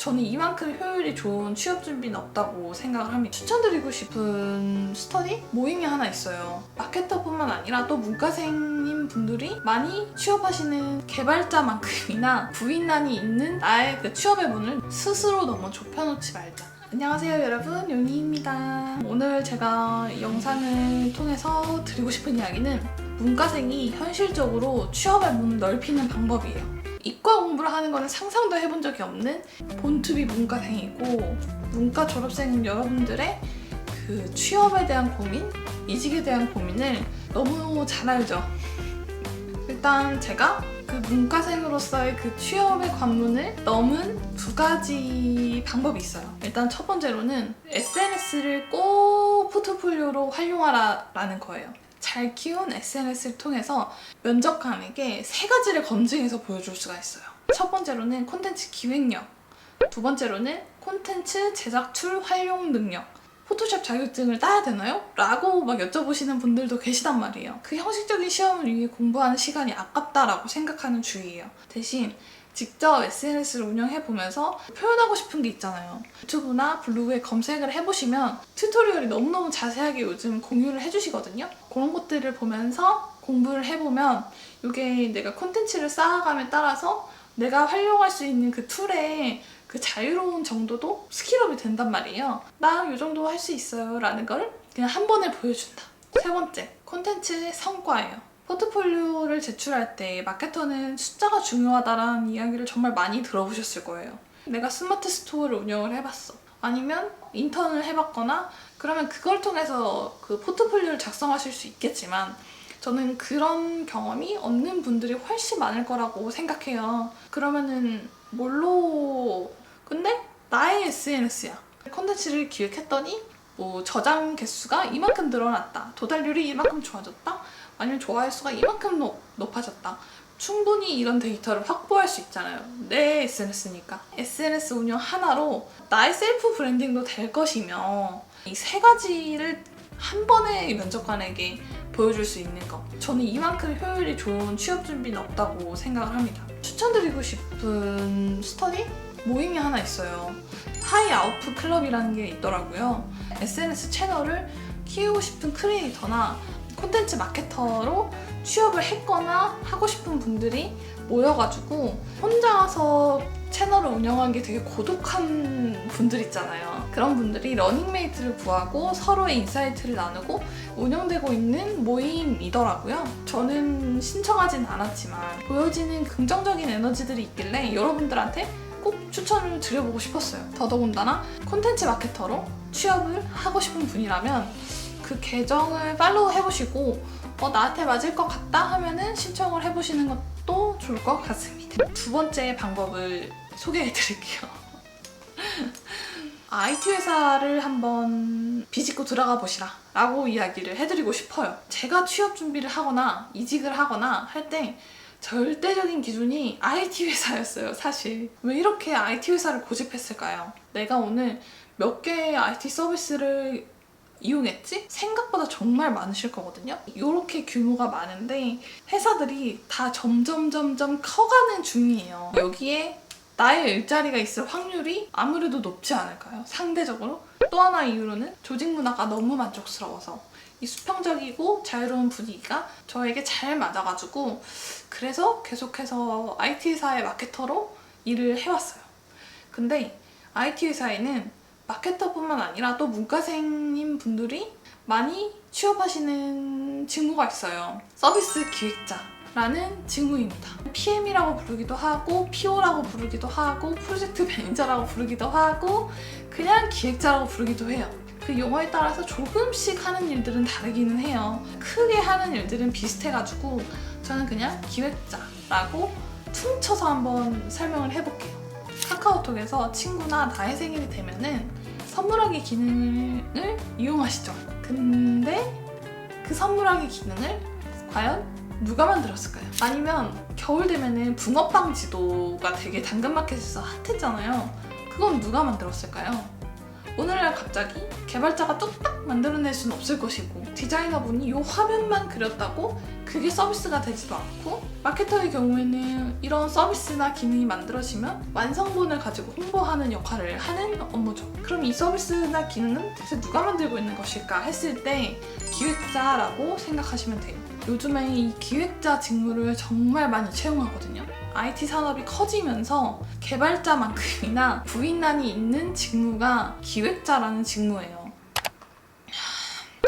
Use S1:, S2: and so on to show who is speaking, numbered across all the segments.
S1: 저는 이만큼 효율이 좋은 취업 준비는 없다고 생각을 합니다. 추천드리고 싶은 스터디 모임이 하나 있어요. 마케터뿐만 아니라 또 문과생인 분들이 많이 취업하시는 개발자만큼이나 부인난이 있는 나의 그 취업의 문을 스스로 너무 좁혀놓지 말자. 안녕하세요 여러분, 용희입니다. 오늘 제가 영상을 통해서 드리고 싶은 이야기는 문과생이 현실적으로 취업의 문을 넓히는 방법이에요. 이과 공부를 하는 거는 상상도 해본 적이 없는 본투비 문과생이고, 문과 졸업생 여러분들의 그 취업에 대한 고민, 이직에 대한 고민을 너무 잘 알죠. 일단 제가 그 문과생으로서의 그 취업의 관문을 넘은 두 가지 방법이 있어요. 일단 첫 번째로는 SNS를 꼭 포트폴리오로 활용하라라는 거예요. 잘 키운 SNS를 통해서 면접관에게 세 가지를 검증해서 보여줄 수가 있어요. 첫 번째로는 콘텐츠 기획력, 두 번째로는 콘텐츠 제작 툴 활용 능력, 포토샵 자격증을 따야 되나요? 라고 막 여쭤보시는 분들도 계시단 말이에요. 그 형식적인 시험을 위해 공부하는 시간이 아깝다라고 생각하는 주의예요. 대신 직접 SNS를 운영해보면서 표현하고 싶은 게 있잖아요. 유튜브나 블로그에 검색을 해보시면 튜토리얼이 너무너무 자세하게 요즘 공유를 해주시거든요. 그런 것들을 보면서 공부를 해보면 이게 내가 콘텐츠를 쌓아감에 따라서 내가 활용할 수 있는 그 툴의 그 자유로운 정도도 스킬업이 된단 말이에요. 나 이 정도 할 수 있어요 라는 걸 그냥 한 번에 보여준다. 세 번째, 콘텐츠의 성과예요. 포트폴리오를 제출할 때 마케터는 숫자가 중요하다라는 이야기를 정말 많이 들어보셨을 거예요. 내가 스마트 스토어를 운영을 해봤어. 아니면 인턴을 해봤거나 그러면 그걸 통해서 그 포트폴리오를 작성하실 수 있겠지만 저는 그런 경험이 없는 분들이 훨씬 많을 거라고 생각해요. 그러면은 뭘로... 근데 나의 SNS야. 콘텐츠를 기획했더니 뭐 저장 개수가 이만큼 늘어났다. 도달률이 이만큼 좋아졌다. 아니면 좋아요 수가 이만큼 높아졌다. 충분히 이런 데이터를 확보할 수 있잖아요. 내 SNS니까. SNS 운영 하나로 나의 셀프 브랜딩도 될 것이며 이 세 가지를 한 번에 면접관에게 보여줄 수 있는 거. 저는 이만큼 효율이 좋은 취업 준비는 없다고 생각을 합니다. 추천드리고 싶은 스터디 모임이 하나 있어요. 하이아웃풋 클럽이라는 게 있더라고요. SNS 채널을 키우고 싶은 크리에이터나 콘텐츠 마케터로 취업을 했거나 하고 싶은 분들이 모여가지고 혼자서 채널을 운영하기 되게 고독한 분들 있잖아요. 그런 분들이 러닝메이트를 구하고 서로의 인사이트를 나누고 운영되고 있는 모임이더라고요. 저는 신청하진 않았지만 보여지는 긍정적인 에너지들이 있길래 여러분들한테 꼭 추천을 드려보고 싶었어요. 더더군다나 콘텐츠 마케터로 취업을 하고 싶은 분이라면 그 계정을 팔로우 해보시고 나한테 맞을 것 같다 하면은 신청을 해보시는 것도 좋을 것 같습니다. 두 번째 방법을 소개해드릴게요. IT 회사를 한번 비집고 들어가 보시라 라고 이야기를 해드리고 싶어요. 제가 취업 준비를 하거나 이직을 하거나 할 때 절대적인 기준이 IT 회사였어요. 사실 왜 이렇게 IT 회사를 고집했을까요? 내가 오늘 몇 개의 IT 서비스를 이용했지? 생각보다 정말 많으실 거거든요. 이렇게 규모가 많은데 회사들이 다 점점 커가는 중이에요. 여기에 나의 일자리가 있을 확률이 아무래도 높지 않을까요? 상대적으로. 또 하나 이유로는 조직 문화가 너무 만족스러워서 이 수평적이고 자유로운 분위기가 저에게 잘 맞아가지고 그래서 계속해서 IT 회사의 마케터로 일을 해왔어요. 근데 IT 회사에는 마케터뿐만 아니라 또 문과생인 분들이 많이 취업하시는 직무가 있어요. 서비스 기획자라는 직무입니다. PM이라고 부르기도 하고 PO라고 부르기도 하고 프로젝트 매니저라고 부르기도 하고 그냥 기획자라고 부르기도 해요. 그 용어에 따라서 조금씩 하는 일들은 다르기는 해요. 크게 하는 일들은 비슷해가지고 저는 그냥 기획자라고 퉁쳐서 한번 설명을 해볼게요. 카카오톡에서 친구나 나의 생일이 되면은 선물하기 기능을 이용하시죠. 근데 그 선물하기 기능을 과연 누가 만들었을까요? 아니면 겨울 되면은 붕어빵 지도가 되게 당근마켓에서 핫했잖아요. 그건 누가 만들었을까요? 오늘날 갑자기 개발자가 뚝딱 만들어낼 수는 없을 것이고 디자이너분이 이 화면만 그렸다고 그게 서비스가 되지도 않고, 마케터의 경우에는 이런 서비스나 기능이 만들어지면 완성본을 가지고 홍보하는 역할을 하는 업무죠. 그럼 이 서비스나 기능은 대체 누가 만들고 있는 것일까 했을 때 기획자라고 생각하시면 돼요. 요즘에 이 기획자 직무를 정말 많이 채용하거든요. IT 산업이 커지면서 개발자만큼이나 부인난이 있는 직무가 기획자라는 직무예요.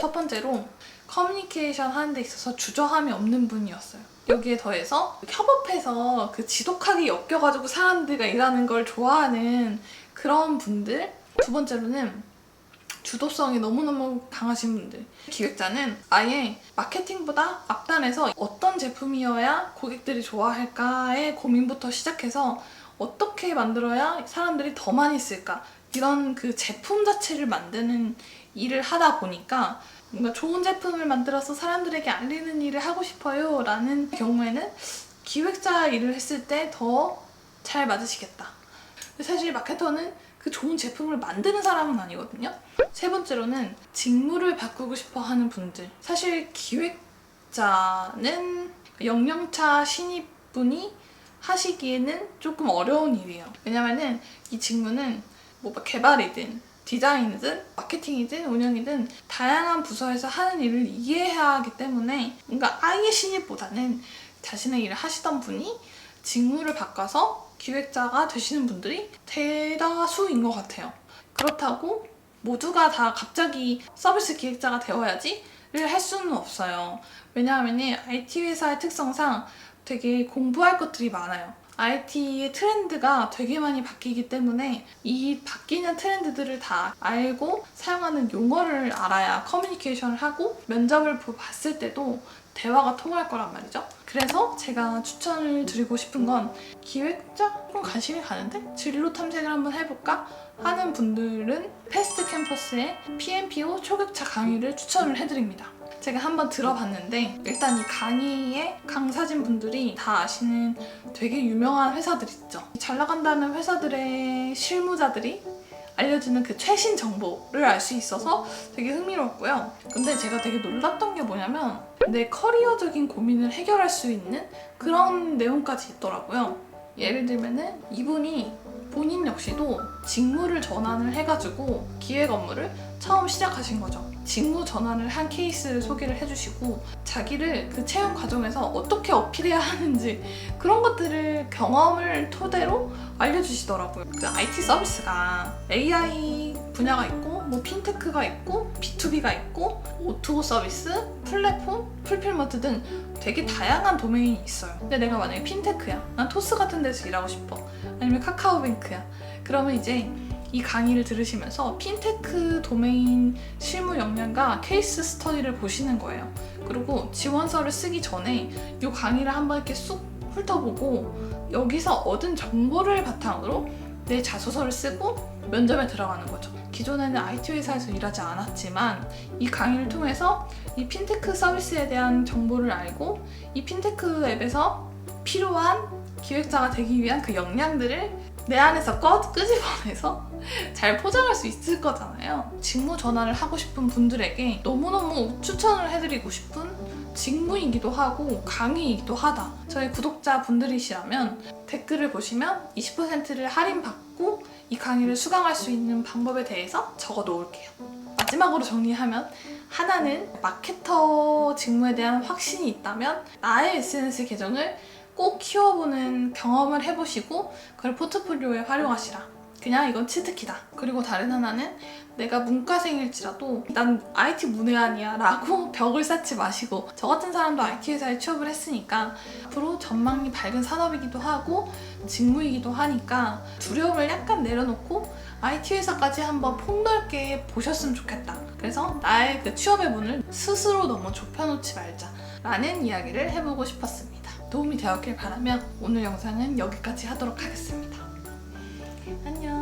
S1: 첫 번째로 커뮤니케이션 하는 데 있어서 주저함이 없는 분이었어요. 여기에 더해서 협업해서 그 지독하게 엮여가지고 사람들과 일하는 걸 좋아하는 그런 분들. 두 번째로는 주도성이 너무너무 강하신 분들. 기획자는 아예 마케팅보다 앞단에서 어떤 제품이어야 고객들이 좋아할까의 고민부터 시작해서 어떻게 만들어야 사람들이 더 많이 쓸까, 이런 그 제품 자체를 만드는 일을 하다 보니까 뭔가 좋은 제품을 만들어서 사람들에게 알리는 일을 하고 싶어요 라는 경우에는 기획자 일을 했을 때 더 잘 맞으시겠다. 사실 마케터는 그 좋은 제품을 만드는 사람은 아니거든요. 세 번째로는 직무를 바꾸고 싶어 하는 분들. 사실 기획자는 영영차 신입분이 하시기에는 조금 어려운 일이에요. 왜냐면은 이 직무는 뭐 개발이든 디자인이든 마케팅이든 운영이든 다양한 부서에서 하는 일을 이해해야 하기 때문에 뭔가 아예 신입보다는 자신의 일을 하시던 분이 직무를 바꿔서 기획자가 되시는 분들이 대다수인 것 같아요. 그렇다고 모두가 다 갑자기 서비스 기획자가 되어야지를 할 수는 없어요. 왜냐하면 IT 회사의 특성상 되게 공부할 것들이 많아요. IT의 트렌드가 되게 많이 바뀌기 때문에 이 바뀌는 트렌드들을 다 알고 사용하는 용어를 알아야 커뮤니케이션을 하고 면접을 봤을 때도 대화가 통할 거란 말이죠. 그래서 제가 추천을 드리고 싶은 건 기획자? 좀 관심이 가는데? 진로 탐색을 한번 해볼까? 하는 분들은 패스트 캠퍼스의 PMPO 초급차 강의를 추천을 해드립니다. 제가 한번 들어봤는데 일단 이 강의의 강사진 분들이 다 아시는 되게 유명한 회사들 있죠. 잘 나간다는 회사들의 실무자들이 알려주는 그 최신 정보를 알 수 있어서 되게 흥미로웠고요. 근데 제가 되게 놀랐던 게 뭐냐면 내 커리어적인 고민을 해결할 수 있는 그런 내용까지 있더라고요. 예를 들면은 이분이 본인 역시도 직무를 전환을 해가지고 기획 업무를 처음 시작하신 거죠. 직무 전환을 한 케이스를 소개를 해주시고 자기를 그 채용 과정에서 어떻게 어필해야 하는지 그런 것들을 경험을 토대로 알려주시더라고요. 그 IT 서비스가 AI 분야가 있고 뭐 핀테크가 있고 B2B가 있고 O2O 서비스, 플랫폼, 풀필먼트 등 되게 다양한 도메인이 있어요. 근데 내가 만약에 핀테크야, 난 토스 같은 데서 일하고 싶어, 아니면 카카오뱅크야, 그러면 이제 이 강의를 들으시면서 핀테크 도메인 실무 역량과 케이스 스터디를 보시는 거예요. 그리고 지원서를 쓰기 전에 이 강의를 한번 이렇게 쑥 훑어보고 여기서 얻은 정보를 바탕으로 내 자소서를 쓰고 면접에 들어가는 거죠. 기존에는 IT 회사에서 일하지 않았지만 이 강의를 통해서 이 핀테크 서비스에 대한 정보를 알고 이 핀테크 앱에서 필요한 기획자가 되기 위한 그 역량들을 내 안에서 끄집어내서 잘 포장할 수 있을 거잖아요. 직무 전환을 하고 싶은 분들에게 너무너무 추천을 해드리고 싶은 직무이기도 하고 강의이기도 하다. 저희 구독자분들이시라면 댓글을 보시면 20%를 할인받고 이 강의를 수강할 수 있는 방법에 대해서 적어 놓을게요. 마지막으로 정리하면 하나는 마케터 직무에 대한 확신이 있다면 나의 SNS 계정을 꼭 키워보는 경험을 해보시고 그걸 포트폴리오에 활용하시라. 그냥 이건 치트키다. 그리고 다른 하나는 내가 문과생일지라도 난 IT 문외한이야 라고 벽을 쌓지 마시고, 저 같은 사람도 IT 회사에 취업을 했으니까 앞으로 전망이 밝은 산업이기도 하고 직무이기도 하니까 두려움을 약간 내려놓고 IT 회사까지 한번 폭넓게 보셨으면 좋겠다. 그래서 나의 그 취업의 문을 스스로 너무 좁혀놓지 말자 라는 이야기를 해보고 싶었습니다. 도움이 되었길 바라며 오늘 영상은 여기까지 하도록 하겠습니다. 안녕.